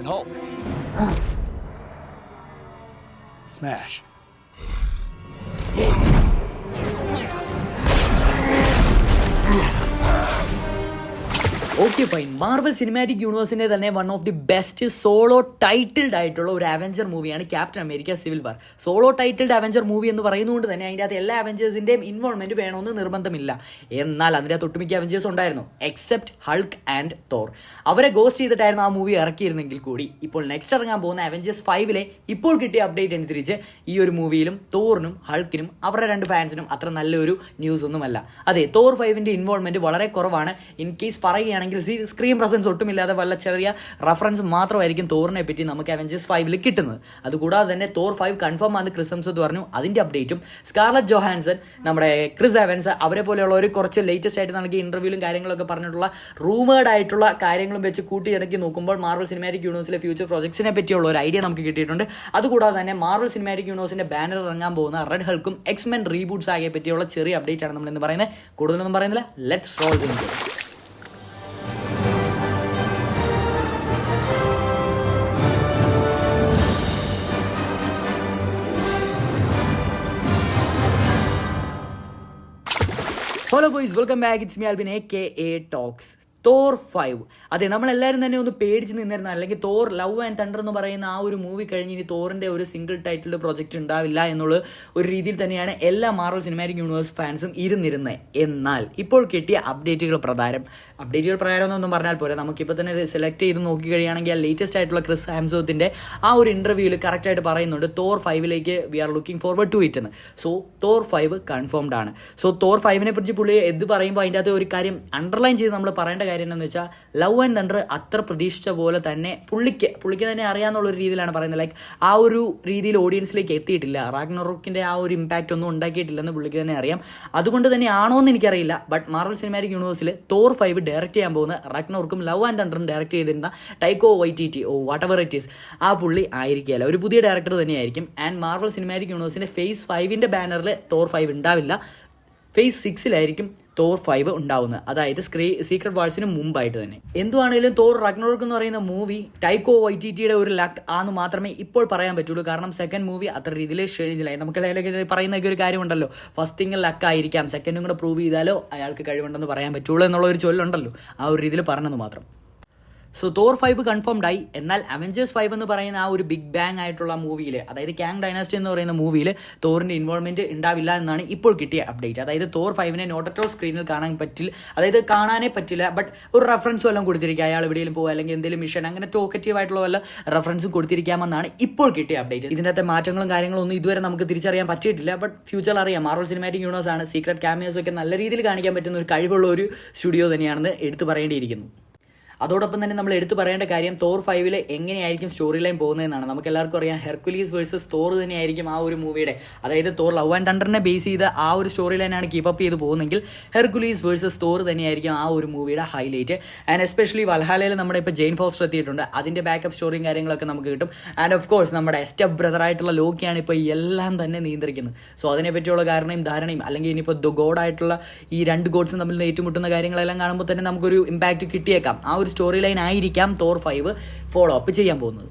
and Hulk. Smash. Okay fine. Marvel cinematic യൂണിവേഴ്സിൻ്റെ തന്നെ one of the best solo titled ആയിട്ടുള്ള ഒരു avenger മൂവിയാണ് Captain America Civil War. Solo titled avenger movie എന്ന് പറയുന്നതുകൊണ്ട് തന്നെ അതിൻ്റെ അകത്ത് എല്ലാ അവഞ്ചേഴ്സിൻ്റെയും ഇൻവോൾവ്മെൻറ്റ് വേണമെന്ന് നിർബന്ധമില്ല. എന്നാൽ അതിൻ്റെ അകത്ത് ഒട്ടുമിക്ക അവഞ്ചേഴ്സ് ഉണ്ടായിരുന്നു, എക്സെപ്റ്റ് ഹൾക്ക് ആൻഡ് തോർ. അവരെ ഗോസ്റ്റ് ചെയ്തിട്ടായിരുന്നു ആ മൂവി ഇറക്കിയിരുന്നെങ്കിൽ കൂടി ഇപ്പോൾ നെക്സ്റ്റ് ഇറങ്ങാൻ പോകുന്ന അവഞ്ചേഴ്സ് 5 ഇപ്പോൾ കിട്ടിയ അപ്ഡേറ്റ് അനുസരിച്ച് ഈ ഒരു മൂവിയിലും തോറിനും ഹൾക്കിനും അവരുടെ 2 ഫാൻസിനും അത്ര നല്ലൊരു ന്യൂസ് ഒന്നുമല്ല. അതെ, തോർ 5 ഇൻവോൾവ്മെൻറ്റ് വളരെ കുറവാണ്. ഇൻ കേസ് പറയുകയാണെങ്കിൽ സ്ക്രീൻ പ്രസൻസ് ഒട്ടുമില്ലാതെ വല്ല ചെറിയ റഫറൻസ് മാത്രമായിരിക്കും തോറിനെ പറ്റി നമുക്ക് അവഞ്ചേഴ്സ് 5 കിട്ടുന്നത്. അതുകൂടാതെ തന്നെ തോർ 5 കൺഫേം ആണ് ക്രിസ് ഹെംസ്വർത്ത് പറഞ്ഞു. അതിൻ്റെ അപ്ഡേറ്റും സ്കാർലറ്റ് ജോഹാൻസൺ, നമ്മുടെ ക്രിസ് എവൻസ്, അവരെ പോലെയുള്ളവർ കുറച്ച് ലേറ്റസ്റ്റ് ആയിട്ട് നൽകിയ ഇൻ്റർവ്യൂലും കാര്യങ്ങളൊക്കെ പറഞ്ഞിട്ടുള്ള റൂമേർഡ് ആയിട്ടുള്ള കാര്യങ്ങളും വെച്ച് കൂട്ടിയിടക്കി നോക്കുമ്പോൾ മാർവൽ സിനിമാറ്റിക് യൂണിവേഴ്സിലെ ഫ്യൂച്ചർ പ്രോജക്ട്സിനെ പറ്റിയുള്ള ഒരു ഐഡിയ നമുക്ക് കിട്ടിയിട്ടുണ്ട്. അതുകൂടാതെ തന്നെ മാർവൽ സിനിമാറ്റിക് യൂണിവേഴ്സിൻ്റെ ബാനർ ഇറങ്ങാൻ പോകുന്ന റെഡ് ഹൾക്കും എക്സ്മെൻ റീബൂട്ട്സ് ആകെ പറ്റിയുള്ള ചെറിയ അപ്ഡേറ്റ് ആണ് നമ്മൾ ഇന്ന് പറയുന്നത്. കൂടുതലൊന്നും പറയുന്നില്ല, let's role the video. Hello boys, welcome back. It's me Albin AKA talks. Thor 5, അതെ, നമ്മളെല്ലാവരും തന്നെ ഒന്ന് പേടിച്ച് നിന്നിരുന്നു. അല്ലെങ്കിൽ തോർ ലവ് ആൻഡ് തണ്ടർ എന്ന് പറയുന്ന ആ ഒരു മൂവി കഴിഞ്ഞ് ഇനി തോറിൻ്റെ ഒരു സിംഗിൾ ടൈറ്റിൽഡ് പ്രൊജക്റ്റ് ഉണ്ടാവില്ല എന്നുള്ള ഒരു രീതിയിൽ തന്നെയാണ് എല്ലാ മാർവൽ സിനിമാറ്റിക് യൂണിവേഴ്സ് ഫാൻസും ഇരുന്നിരുന്നത്. എന്നാൽ ഇപ്പോൾ കിട്ടിയ അപ്ഡേറ്റുകൾ പ്രകാരം എന്നൊന്നും പറഞ്ഞാൽ പോരെ, നമുക്കിപ്പോൾ തന്നെ സെലക്ട് ചെയ്ത് നോക്കി കഴിയുകയാണെങ്കിൽ ആ ലേറ്റസ്റ്റ് ആയിട്ടുള്ള ക്രിസ് ഹെംസ്വർത്തിൻ്റെ ആ ഒരു ഇൻ്റർവ്യൂവിൽ കറക്റ്റായിട്ട് പറയുന്നുണ്ട് Thor 5 we are looking forward to it എന്ന്. സോ തോർ 5 കൺഫേംഡ് ആണ്. സോ തോർ 5 പറ്റി പുള്ളി എന്ത് പറയുമ്പോൾ അതിൻ്റെ അകത്ത് ഒരു കാര്യം അണ്ടർലൈൻ ചെയ്ത് നമ്മൾ പറയേണ്ട കാര്യം എന്താണെന്ന് വെച്ചാൽ, ലവ് ആൻഡ് തണ്ടർ അത്ര പ്രതീക്ഷിച്ച പോലെ തന്നെ പുള്ളിക്ക് തന്നെ അറിയാമെന്നുള്ളൊരു രീതിയിലാണ് പറയുന്നത്. ലൈക്ക് ആ ഒരു രീതിയിൽ ഓഡിയൻസിലേക്ക് എത്തിയിട്ടില്ല. റാഗ്നറോക്കിൻ്റെ ആ ഒരു ഇമ്പാക്റ്റ് ഒന്നും ഉണ്ടാക്കിയിട്ടില്ലെന്ന് പുള്ളിക്ക് തന്നെ അറിയാം. അതുകൊണ്ട് തന്നെ ആണോ എന്ന് എനിക്കറിയില്ല. ബട്ട് മാർവൽ സിനിമാറ്റിക് യൂണിവേഴ്സിൽ തോർ 5 ഡയറക്റ്റ് ചെയ്യാൻ പോകുന്ന റാഗ്നറോക്കും ലവ് ആൻഡ് തണ്ടറും ഡയറക്റ്റ് ചെയ്തിരുന്ന Taika Waititi whatever it is, ആ പുള്ളി ആയിരിക്കില്ല, ഒരു പുതിയ ഡയറക്ടർ തന്നെയായിരിക്കും. ആൻഡ് മാർവൽ സിനിമാറ്റിക് യൂണിവേഴ്സിൻ്റെ ഫേസ് 5 ബാനറിൽ തോർ 5 ഉണ്ടാവില്ല. ഫേസ് 6 തോർ 5 ഉണ്ടാവുന്നത്, അതായത് സീക്രട്ട് വാഴ്സിന് മുമ്പായിട്ട് തന്നെ. എന്തുവാണെങ്കിലും തോർ റാഗ്നറോക്ക് എന്ന് പറയുന്ന മൂവി ടൈക്കോ വൈറ്റിറ്റിയുടെ ഒരു ലക്ക് ആണെന്ന് മാത്രമേ ഇപ്പോൾ പറയാൻ പറ്റുള്ളൂ. കാരണം സെക്കൻഡ് മൂവി അത്ര രീതിയിൽ ഷെയ്തില്ല. നമുക്ക് പറയുന്ന ഒരു കാര്യമുണ്ടല്ലോ, ഫസ്റ്റ് തിങ് ലക്കായിരിക്കാം, സെക്കൻഡും കൂടെ പ്രൂവ് ചെയ്താലോ അയാൾക്ക് കഴിവുണ്ടെന്ന് പറയാൻ പറ്റുള്ളൂ എന്നുള്ള ഒരു ചൊല്ലുണ്ടല്ലോ, ആ ഒരു രീതിയിൽ പറഞ്ഞെന്ന് മാത്രം. സോ തോർ 5 കൺഫേംഡ് ആയി. എന്നാൽ അവഞ്ചേഴ്സ് 5 എന്ന് പറയുന്ന ആ ഒരു ബിഗ് ബാങ് ആയിട്ടുള്ള മൂവിയിൽ, അതായത് കാങ് ഡൈനാസ്റ്റി എന്ന് പറയുന്ന മൂവിയിൽ തോറിൻ്റെ ഇൻവോൾവ്മെൻറ്റ് ഉണ്ടാവില്ല എന്നാണ് ഇപ്പോൾ കിട്ടിയ അപ്ഡേറ്റ്. അതായത് തോർ 5 നോട്ട് അറ്റ് ഓൾ സ്ക്രീനിൽ കാണാനേ പറ്റില്ല. ബട്ട് ഒരു റെഫറൻസും എല്ലാം കൊടുത്തിരിക്കുക, അയാൾ എവിടെയെങ്കിലും പോകുക അല്ലെങ്കിൽ എന്തെങ്കിലും മിഷൻ അങ്ങനെ ടോക്കറ്റീവ് ആയിട്ടുള്ള വല്ല റെഫറൻസും കൊടുത്തിരിക്കാമെന്നാണ് ഇപ്പോൾ കിട്ടിയ അപ്ഡേറ്റ്. ഇതിനകത്തെ മാറ്റങ്ങളും കാര്യങ്ങളും ഒന്നും ഇതുവരെ നമുക്ക് തിരിച്ചറിയാൻ പറ്റിയിട്ടില്ല. ബട്ട് ഫ്യൂച്ചറിൽ അറിയാം, മാർവൽ സിനിമാറ്റിക് യൂണിവേഴ്സ് ആണ്, സീക്രട്ട് ക്യാമിയോസ് ഒക്കെ നല്ല രീതിയിൽ കാണിക്കാൻ പറ്റുന്ന ഒരു കഴിവുള്ള ഒരു സ്റ്റുഡിയോ തന്നെയാണെന്ന് എടുത്തു പറയേണ്ടിയിരിക്കുന്നു. അതോടൊപ്പം തന്നെ നമ്മൾ എടുത്തു പറയേണ്ട കാര്യം തോർ 5 എങ്ങനെയായിരിക്കും സ്റ്റോറി ലൈൻ പോകുന്നതെന്നാണ്. നമുക്ക് എല്ലാവർക്കും അറിയാം, ഹെർക്കുലീസ് വേഴ്സസ് തോർ തന്നെയായിരിക്കും ആ ഒരു മൂവിയുടെ, അതായത് തോർ ലവ് ആൻഡ് തണ്ടറിനെ ബേസ് ചെയ്ത് ആ ഒരു സ്റ്റോറി ലൈനാണ് കീപ്പപ്പ് ചെയ്ത് പോകുന്നെങ്കിൽ ഹെർക്കുലീസ് വേഴ്സസ് തോർ തന്നെയായിരിക്കും ആ ഒരു മൂവിയുടെ ഹൈലൈറ്റ്. ആൻഡ് എസ്പെഷ്യലി വൽഹാലയിൽ നമ്മുടെ ഇപ്പോൾ ജെയിൻ ഫോസ്റ്റർ എത്തിയിട്ടുണ്ട്, അതിൻ്റെ ബാക്കപ്പ് സ്റ്റോറിയും കാര്യങ്ങളൊക്കെ നമുക്ക് കിട്ടും. ആൻഡ് ഓഫ് കോഴ്സ് നമ്മുടെ സ്റ്റെപ്പ് ബ്രദറായിട്ടുള്ള ലോക്കിയാണ് ഇപ്പോൾ എല്ലാം തന്നെ നിയന്ത്രിക്കുന്നത്. സോ അതിനെപ്പറ്റിയുള്ള ധാരണയും അല്ലെങ്കിൽ ഇനിയിപ്പോൾ ഗോഡായിട്ടുള്ള ഈ 2 ഗോഡ്സും തമ്മിൽ ഏറ്റുമുട്ടുന്ന കാര്യങ്ങളെല്ലാം കാണുമ്പോൾ തന്നെ നമുക്കൊരു ഇമ്പാക്റ്റ് കിട്ടിയേക്കാം. ആ ഒരു സ്റ്റോറി ലൈൻ ആയിരിക്കാം തോർ 5 ഫോളോ അപ്പ് ചെയ്യാൻ പോകുന്നത്.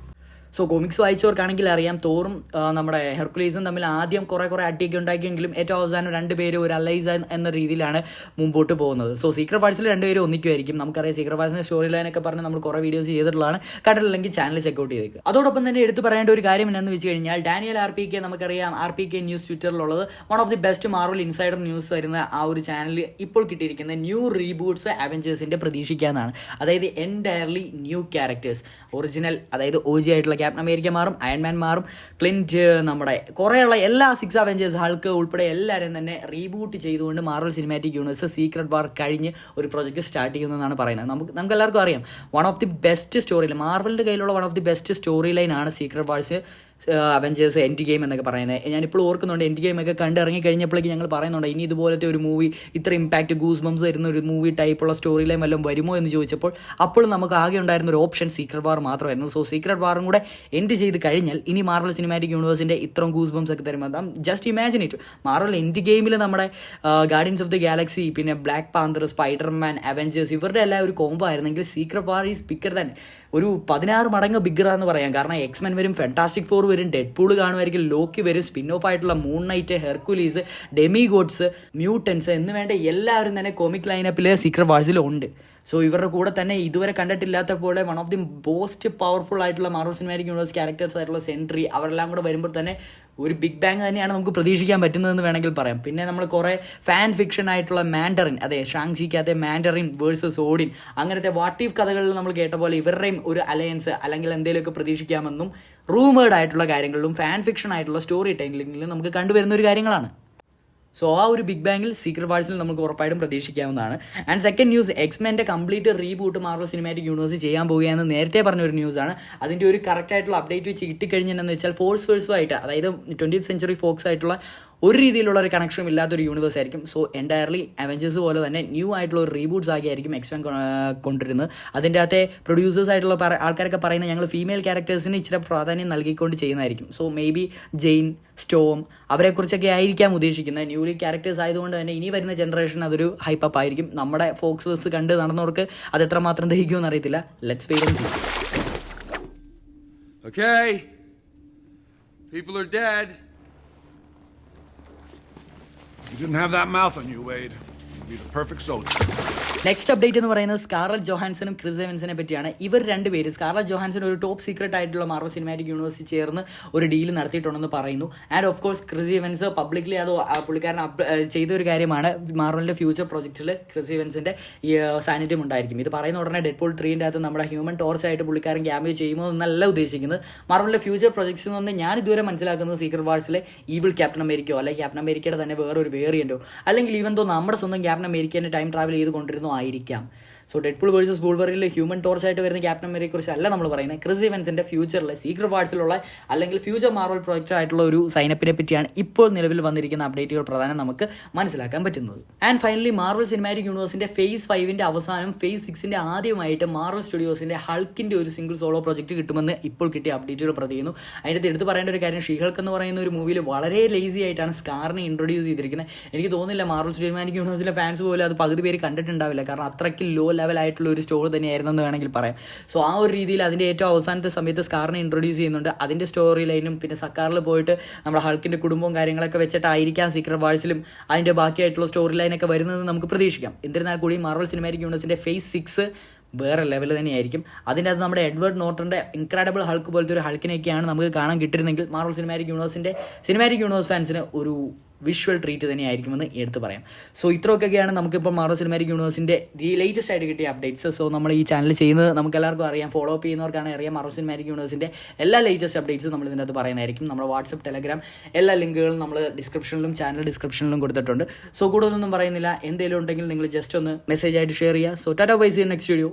സോ കോമിക്സ് വായിച്ചവർക്കാണെങ്കിൽ അറിയാം, തോറും നമ്മുടെ ഹെർക്കുലീസും തമ്മിൽ ആദ്യം കുറേ അടിയൊക്കെ ഉണ്ടാക്കിയെങ്കിലും ഏറ്റവും അവസാനം 2 പേര് ഒരു അലൈസ് എന്ന രീതിയിലാണ് മുമ്പോട്ട് പോകുന്നത്. സോ സീക്രട്ട് വാഴ്സിൽ 2 പേര് ഒന്നിക്കുമായിരിക്കും. നമുക്കറിയാം സീക്രട്ട് വാഴ്സിൻ്റെ സ്റ്റോറി ലൈനൊക്കെ പറഞ്ഞ് നമ്മൾ കുറേ വീഡിയോസ് ചെയ്തിട്ടുള്ളതാണ്, കണ്ടിട്ടില്ലെങ്കിൽ ചാനൽ ചെക്കൗട്ട് ചെയ്തേക്കുക. അതോടൊപ്പം തന്നെ എടുത്ത് പറയേണ്ട ഒരു കാര്യം എന്താണെന്ന് വെച്ച് കഴിഞ്ഞാൽ, ഡാനിയൽ RPK, നമുക്കറിയാം RPK ന്യൂസ് ട്വിറ്ററിലുള്ളത് one of the best Marvel insider news വരുന്ന ആ ഒരു ചാനലിൽ ഇപ്പോൾ കിട്ടിയിരിക്കുന്ന ന്യൂ റീബൂട്ട്സ് അവഞ്ചേഴ്സിൻ്റെ പ്രതീക്ഷിക്കാവുന്നതാണ്. അതായത് എൻറ്റയർലി ന്യൂ ക്യാരക്ടേഴ്സ്, ഒറിജിനൽ അതായത് OG ആയിട്ടുള്ള ക്യാപ്റ്റൻ അമേരിക്ക മാറും, അയൺമാൻ മാറും, ക്ലിൻറ്റ്, നമ്മുടെ കുറേയുള്ള എല്ലാ 6 അവഞ്ചേഴ്സ്, ഹൾക്ക് ഉൾപ്പെടെ എല്ലാവരും തന്നെ റീബൂട്ട് ചെയ്തുകൊണ്ട് Marvel cinematic universe Secret War കഴിഞ്ഞ് ഒരു പ്രൊജക്റ്റ് സ്റ്റാർട്ട് ചെയ്യുന്നതെന്നാണ് പറയുന്നത്. നമുക്ക് എല്ലാവർക്കും അറിയാം, one of the best story line, മാർവലിൻ്റെ കയ്യിലുള്ള one of the best story ലൈനാണ് Secret Wars Avengers Endgame എന്നൊക്കെ പറയുന്നത്. ഞാനിപ്പോൾ ഓർക്കുന്നുണ്ട്, എൻഡ് ഗെയിം ഒക്കെ കണ്ടിറങ്ങി കഴിഞ്ഞപ്പോഴേക്ക് ഞങ്ങൾ പറയുന്നുണ്ട് ഇനി ഇതുപോലത്തെ ഒരു മൂവി, ഇത്ര ഇമ്പാക്റ്റ് ഗൂസ് ബംസ് വരുന്ന ഒരു മൂവി ടൈപ്പുള്ള സ്റ്റോറി ലൈൻ വല്ലതും വരുമോ എന്ന് ചോദിച്ചപ്പോൾ അപ്പോൾ നമുക്ക് ആകെ ഉണ്ടായിരുന്ന ഒരു ഓപ്ഷൻ സീക്രട്ട് വാർ മാത്രമായിരുന്നു. സോ സീക്രട്ട് വാറും കൂടെ എൻഡ് ചെയ്ത് കഴിഞ്ഞാൽ ഇനി മാർവൽ സിനിമാറ്റിക് യൂണിവേഴ്സിൻ്റെ ഇത്രയും ഗൂസ് ബംസ് ഒക്കെ തരുമ്പോൾ just imagine it, Marvel end ഗെയിമിൽ നമ്മുടെ ഗാർഡിയൻസ് ഓഫ് ദി ഗാലക്സി, പിന്നെ ബ്ലാക്ക് പാന്തർ, സ്പൈഡർമാൻ, അവഞ്ചേഴ്സ്, ഇവരുടെ എല്ലാം ഒരു കോംബോ ആയിരുന്നെങ്കിൽ secret war is bigger than ഒരു 16 മടങ്ങ് ബിഗ്ഗറാന്ന് പറയാം. കാരണം എക്സ്മെൻ വരും, ഫാന്റാസ്റ്റിക് ഫോർ വരും, ഡെഡ്പൂൾ കാണുമായിരിക്കും, ലോക്കി വരും, സ്പിൻ ഓഫ് ആയിട്ടുള്ള മൂൺ നൈറ്റ്, ഹെർക്കുലീസ്, ഡെമിഗോഡ്സ്, മ്യൂട്ടൻസ് എന്ന് വേണ്ട എല്ലാവരും തന്നെ കോമിക് ലൈനപ്പിൽ സീക്രട്ട് വാഴ്സിലും ഉണ്ട്. സോ ഇവരുടെ കൂടെ തന്നെ ഇതുവരെ കണ്ടിട്ടില്ലാത്ത പോലെ one of the most powerful ആയിട്ടുള്ള മാർവൽ സിനിമാറ്റിക് യൂണിവേഴ്സ് ക്യാരക്ടേഴ്സ് ആയിട്ടുള്ള സെൻട്രി അവരെല്ലാം കൂടെ വരുമ്പോൾ തന്നെ ഒരു ബിഗ് ബാങ് തന്നെയാണ് നമുക്ക് പ്രതീക്ഷിക്കാൻ പറ്റുന്നതെന്ന് വേണമെങ്കിൽ പറയാം. പിന്നെ നമ്മൾ കുറേ ഫാൻ ഫിക്ഷൻ ആയിട്ടുള്ള മാൻഡറിൻ, അതെ ഷാങ്ചിക്കകത്തെ മാൻഡറിൻ വേഴ്സസ് ഓഡിൻ, അങ്ങനത്തെ വാട്ട് ഈഫ് കഥകളിൽ നമ്മൾ കേട്ട പോലെ ഇവരുടെയും ഒരു അലയൻസ് അല്ലെങ്കിൽ എന്തെങ്കിലുമൊക്കെ പ്രതീക്ഷിക്കാമെന്നും റൂമേഡ് ആയിട്ടുള്ള കാര്യങ്ങളിലും ഫാൻ ഫിക്ഷൻ ആയിട്ടുള്ള സ്റ്റോറി ടൈലിംഗിലും നമുക്ക് കണ്ടുവരുന്ന ഒരു കാര്യങ്ങളാണ്. സോ ആ ഒരു ബിഗ് ബാങ്ങിൽ സീക്രട്ട് വാഴ്സിൽ നമുക്ക് ഉറപ്പായിട്ടും പ്രതീക്ഷിക്കാവുന്നതാണ്. ആൻഡ് സെക്കൻഡ് ന്യൂസ്, എക്സ്മെൻ്റെ complete reboot Marvel cinematic universe ചെയ്യാൻ പോവുകയെന്ന് നേരത്തെ പറഞ്ഞൊരു ന്യൂസാണ്. അതിൻ്റെ ഒരു കറക്റ്റ് ആയിട്ടുള്ള അപ്ഡേറ്റ് വെച്ച് കിട്ടിക്കഴിഞ്ഞെന്ന് വെച്ചാൽ ഫോഴ്സ് വേഴ്സുമായിട്ട്, അതായത് 20th സെഞ്ച്വറി ഫോക്സ് ആയിട്ടുള്ള ഒരു രീതിയിലുള്ള ഒരു കണക്ഷനും ഇല്ലാത്തൊരു യൂണിവേഴ്സ് ആയിരിക്കും. സോ എൻറ്റയർലി അവഞ്ചേഴ്സ് പോലെ തന്നെ ന്യൂ ആയിട്ടുള്ള ഒരു റീബൂട്ട്സ് ആക്കിയായിരിക്കും എക്സ്മെൻ കൊണ്ടുവരുന്നത്. അതിൻ്റെ അകത്തെ പ്രൊഡ്യൂസേഴ്സ് ആയിട്ടുള്ള ആൾക്കാരൊക്കെ പറയുന്നത് ഞങ്ങൾ ഫീമെയിൽ ക്യാരക്ടേഴ്സിന് ഇച്ചിരി പ്രാധാന്യം നൽകിക്കൊണ്ട് ചെയ്യുന്നതായിരിക്കും. So maybe Jane, storm അവരെക്കുറിച്ചൊക്കെ ആയിരിക്കാം ഉദ്ദേശിക്കുന്നത്. ന്യൂലി ക്യാരക്ടേഴ്സ് ആയതുകൊണ്ട് തന്നെ ഇനി വരുന്ന ജനറേഷൻ അതൊരു ഹൈപ്പപ്പ് ആയിരിക്കും. നമ്മുടെ ഫോക്സേഴ്സ് കണ്ട് നടന്നവർക്ക് അത് എത്രമാത്രം ദഹിക്കുമെന്ന് അറിയത്തില്ല. Let's wait and see. Okay. People are dead. You didn't have that mouth on you, Wade. You'd be the perfect soldier. Next update എന്ന് പറയുന്നത് സ്കാർലറ്റ് ജോഹാൻസനും ക്രിസ് എവൻസിനെ പറ്റിയാണ്. ഇവർ രണ്ടുപേരും, സ്കാർലറ്റ് ജോഹാൻസൺ ഒരു ടോപ്പ് സീക്രട്ട് ആയിട്ടുള്ള മാർവൽ സിനിമാറ്റിക് യൂണിവേഴ്സിൽ ചേർന്ന് ഒരു deal നടത്തിയിട്ടുണ്ടെന്ന് പറയുന്നു. And of course Chris Evans publicly അത് പുള്ളിക്കാരൻ ചെയ്ത ഒരു കാര്യമാണ്. മാർവലിൻ്റെ ഫ്യൂച്ചർ പ്രോജക്റ്റിൽ ക്രിസ് എവൻസിൻ്റെ സാന്നിധ്യം ഉണ്ടായിരിക്കും. ഇത് പറയുന്ന ഉടനെ ഡെഡ്പൂൾ 3ൻ്റെ അകത്ത് നമ്മുടെ ഹ്യൂമൻ ടോർച്ച് ആയിട്ട് പുള്ളിക്കാരൻ ക്യാമിയോ ചെയ്യുമോ എന്നല്ല ഉദ്ദേശിക്കുന്നത്. മാർവലിൻ്റെ ഫ്യൂച്ചർ പ്രോജക്ട്സിൽ നിന്ന് ഞാൻ ഇതുവരെ മനസ്സിലാക്കുന്നത് സീക്രട്ട് വാഴ്സിലെ ഈവിൾ ക്യാപ്റ്റൻ അമേരിക്കയോ അല്ലെങ്കിൽ ക്യാപ്റ്റൻ അമേരിക്കയുടെ തന്നെ വേറൊരു വേരിയൻറ്റോ അല്ലെങ്കിൽ ഈവൻ തോ നമ്മുടെ സ്വന്തം ക്യാപ്റ്റൻ അമേരിക്കൻ്റെ ടൈം ട്രാവൽ ചെയ്ത് കൊണ്ടിരുന്നു ആയിരിക്കാം. സോ ഡെഡ്പൂൾ വേഴ്സസ് വൂൾവറിനിൽ ഹ്യൂമൻ ടോർച്ച് ആയിട്ട് വരുന്ന ക്യാപ്റ്റൻ അമേരിക്കയെ കുറിച്ചല്ല നമ്മൾ പറയുന്നത്. ക്രിസ് ഇവൻസിൻ്റെ ഫ്യൂച്ചറിലെ സീക്രട്ട് വാഴ്സിലുള്ള അല്ലെങ്കിൽ ഫ്യൂച്ചർ മാർവൽ പ്രോജക്റ്റ് ആയിട്ടുള്ള ഒരു സൈനപ്പിനെ പറ്റിയാണ് ഇപ്പോൾ നിലവിൽ വന്നിരിക്കുന്ന അപ്ഡേറ്റുകൾ പ്രധാനം നമുക്ക് മനസ്സിലാക്കാൻ പറ്റുന്നത്. ആൻഡ് ഫൈനലി മാർവൽ സിനിമാറ്റിക് യൂണിവേഴ്സിൻ്റെ ഫേസ് 5ൻ്റെ അവസാനം ഫേസ് 6ൻ്റെ ആദ്യമായിട്ട് മാർവൽ സ്റ്റുഡിയോസിൻ്റെ ഹൾക്കിൻ്റെ ഒരു സിംഗിൾ സോളോ പ്രോജക്റ്റ് കിട്ടുമെന്ന് ഇപ്പോൾ കിട്ടിയ അപ്ഡേറ്റുകൾ പ്രതിയുന്നു. അതിൻ്റെ എടുത്ത് പറയേണ്ട ഒരു കാര്യം, ഷീഹൾക്ക് എന്ന് പറയുന്ന ഒരു മൂവിയിൽ വളരെ ലേസി ആയിട്ടാണ് സ്കാറിനെ ഇൻട്രൊഡ്യൂസ് ചെയ്തിരിക്കുന്നത്. എനിക്ക് തോന്നുന്നില്ല മാർവൽ സിനിമാറ്റിക് യൂണിവേഴ്സിലെ ഫാൻസ് പോലും അത് പകുതി പേര് കണ്ടിട്ടുണ്ടാവില്ല. കാരണം അത്രയ്ക്ക് ലോ ലെവലായിട്ടുള്ള ഒരു സ്റ്റോറി തന്നെയായിരുന്നെന്ന് വേണമെങ്കിൽ പറയാം. സോ ആ ഒരു രീതിയിൽ അതിൻ്റെ ഏറ്റവും അവസാനത്തെ സമയത്ത് സ്കാറിനെ ഇൻട്രൊഡ്യൂസ് ചെയ്യുന്നുണ്ട്. അതിൻ്റെ സ്റ്റോറി ലൈനും പിന്നെ സക്കാറിൽ പോയിട്ട് നമ്മുടെ ഹൾക്കിൻ്റെ കുടുംബവും കാര്യങ്ങളൊക്കെ വെച്ചിട്ടായിരിക്കാം സീക്രട്ട് വാഴ്സിലും അതിൻ്റെ ബാക്കിയായിട്ടുള്ള സ്റ്റോറി ലൈനൊക്കെ വരുന്നത് നമുക്ക് പ്രതീക്ഷിക്കാം. എന്നിരുന്നാൽ കൂടി മാർവൽ സിനിമാറ്റിക് യൂണിവേഴ്സിൻ്റെ ഫേസ് 6 വേറെ ലെവൽ തന്നെയായിരിക്കും. അതിൻ്റെ അത് നമ്മുടെ എഡ്വേർഡ് നോർട്ടൻ്റെ ഇൻക്രെഡിബിൾ ഹൾക്ക് പോലത്തെ ഒരു ഹൾക്കിനെയൊക്കെയാണ് നമുക്ക് കാണാൻ കിട്ടിയിരുന്നെങ്കിൽ മാർവൽ സിനിമാറ്റിക് യൂണിവേഴ്സ് ഫാൻസിന് ഒരു വിഷ്വൽ ട്രീറ്റ് തന്നെയായിരിക്കുമെന്ന് എടുത്ത് പറയാം. സോ ഇത്രയൊക്കെയാണ് നമുക്കിപ്പോൾ മാർവൽ സിനിമാറ്റിക് യൂണിവേഴ്സിൻ്റെ ലേറ്റസ്റ്റ് ആയിട്ട് കിട്ടിയ അപ്ഡേറ്റ്സ്. സോ നമ്മൾ ഈ ചാനൽ ചെയ്യുന്നത് നമുക്ക് എല്ലാവർക്കും അറിയാം, ഫോളോ അപ്പ് ചെയ്യുന്നവർക്കാണ് അറിയാം. മാർവൽ സിനിമാറ്റിക് യൂണിവേഴ്സിൻ്റെ എല്ലാ ലേറ്റസ്റ്റ് അപ്ഡേറ്റ്സും നമ്മൾ ഇതിനകത്ത് പറയുന്നതായിരിക്കും. നമ്മുടെ വാട്സപ്പ്, ടെലഗ്രാം എല്ലാ ലിങ്കുകളും നമ്മൾ ഡിസ്ക്രിപ്ഷനിലും ചാനൽ ഡിസ്ക്രിപ്ഷനിലും കൊടുത്തിട്ടുണ്ട്. സോ കൂടുതലൊന്നും പറയുന്നില്ല. എന്തെങ്കിലും ഉണ്ടെങ്കിൽ നിങ്ങൾ ജസ്റ്റ് ഒന്ന് മെസ്സേജ് ആയിട്ട് ഷെയർ ചെയ്യുക. So tata bye, see you next video.